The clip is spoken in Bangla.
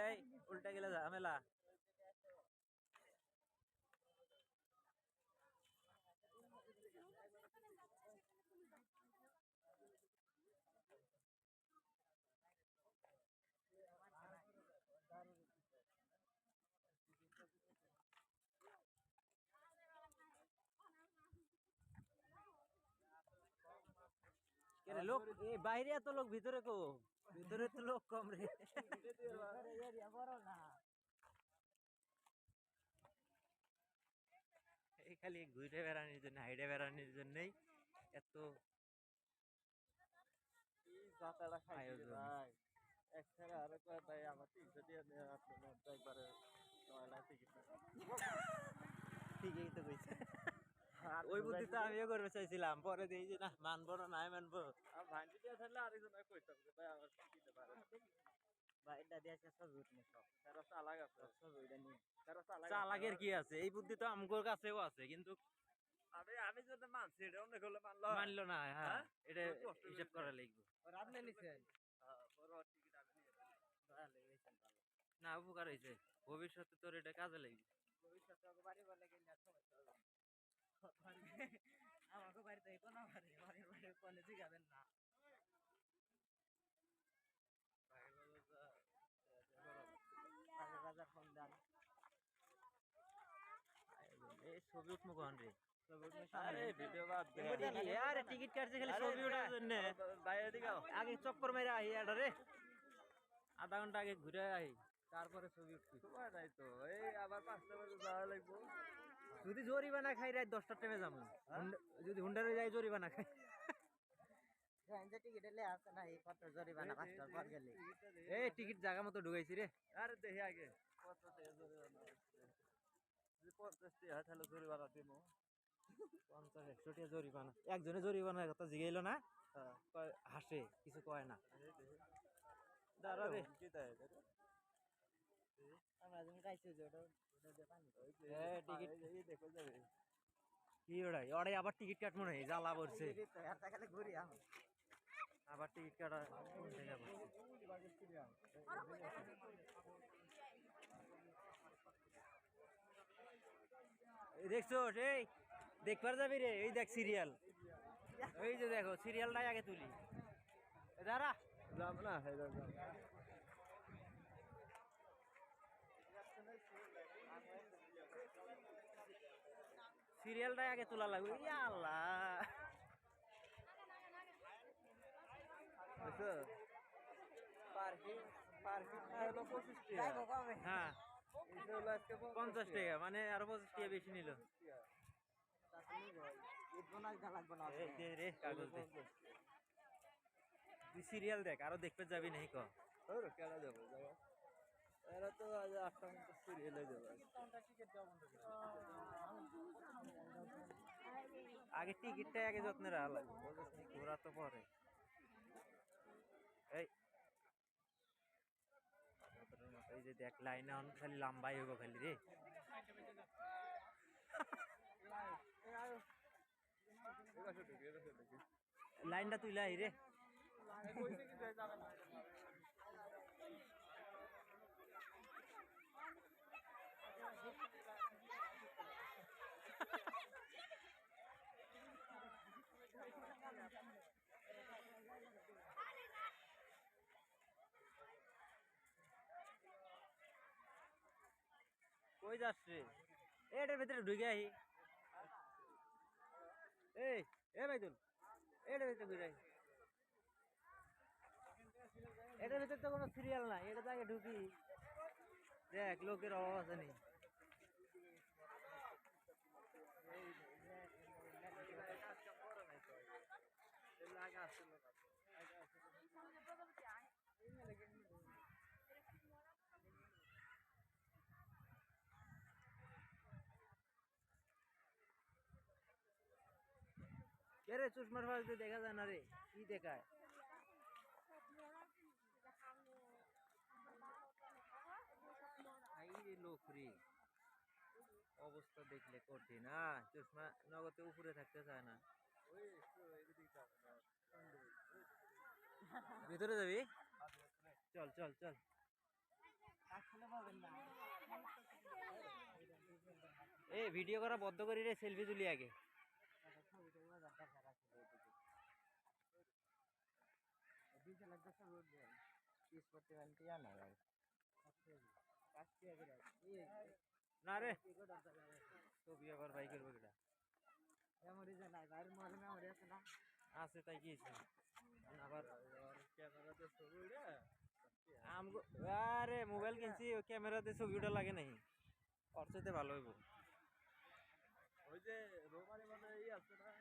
এই উল্টা গেলে ঝামেলা। লোক বাইরে এত লোক ভিতরে কো ভিতরে তো লোক কম রে। এই খালি ঘুরে বেড়ানোর জন্য হাইডে বেড়ানোর জন্যই এত ঠিকই তো কইছে। ওই বুদ্ধি তো আমিও করতে চাইছিলাম, পরে দিই যে না মানবো না নাই মানবো। চালাকের কি আছে, এই বুদ্ধি তো আমগোর কাছেও আছে, কিন্তু আমি যদি মানছি এটা অন্য করলে মানলো না। হ্যাঁ এটা হিসাব করা লাগবে। আপনি নিছেন না, উপকার হয়েছে, ভবিষ্যতে তোর এটা কাজে লাগবে। ভবিষ্যতে বাড়ি বলে গেলে আমাকে বাড়িতে কোনো বাড়ির বাড়ি কোনো জিগাবেন না। ছবি উঠবো কখন রে? টিকিট কাটছে খালি ছবি ওঠার জন্য। আগে চক্কর মেরে আহি রে, আধা ঘন্টা আগে ঘুরে আহি, তারপরে ছবি উঠছি। নাই তো এই আবার 5টা বাজে যাওয়া লাগবো। যদি জরিমানা খাই রাত 10টার টাইমে যাবো, যদি হুন্ডারে যাই জরিমানা খাই। এই টিকিট জায়গা মতো ঢুকাইছি রে। আরে দেখি আগে 50 জরিমানা দিব। 50-100 টাকা জরিমানা, একজনে জরিমানার কথা জিগাইলো না, হাসে কিছু কয় না। দাঁড়া রে কি ওড়াই ওড়াই আবার টিকিট কাটবো না, জ্বালা পড়ছে আবার টিকিট কাটা দেখছো সেই দেখবার যাবি রে, এই দেখ সিরিয়াল, এই যে দেখো সিরিয়ালটাই আগে তুলি। দাঁড়া যাব না, সিরিয়ালটাই আগে তোলা লাগবে। আল্লাহ হ্যাঁ 50 টাকা, মানে আরো 25 টাকা বেশি নিল। তুই সিরিয়াল দেখ, আরো দেখতে যাবি নাই ক কেনা যাবো এরা তো 8টা মতো সিরিয়ালে যাবে। আগে টিকিটটা আগে যত্নে রাখা লাগবে, ঘোরা তো পরে। এই যে দেখ লাইন খালি লম্বাই হইব খালি রে। লাইনটা তুই লাই রে। কই যাচ্ছে এটার ভিতরে ঢুকে আহি। এই ভাইদুল এটার ভিতরে ঢুকে আহি, এটার ভিতরে তো কোনো সিরিয়াল নাই, এটা তো আগে ঢুকি দেখ, লোকের অভাব আছে নি। কে রে চশমার ফাঁস দিয়ে দেখা যায় না রে, কি দেখায়? লোক রে অবস্থা দেখলে কঠিন। না চশমা নগদে উপরে থাকতে চায় না। ভিতরে যাবি? চল চল চল। এ ভিডিও করা বন্ধ করি রে, সেলফি তুলি আগে। না রে ছবি আবার বাই করবো কিটা আছে তাই কি আবার আরে মোবাইল কিনছি ক্যামেরাতে ছবি ওটা লাগে নাই, ওর চাইতে ভালো হইব। ওই যে রোমারি মানে আছে না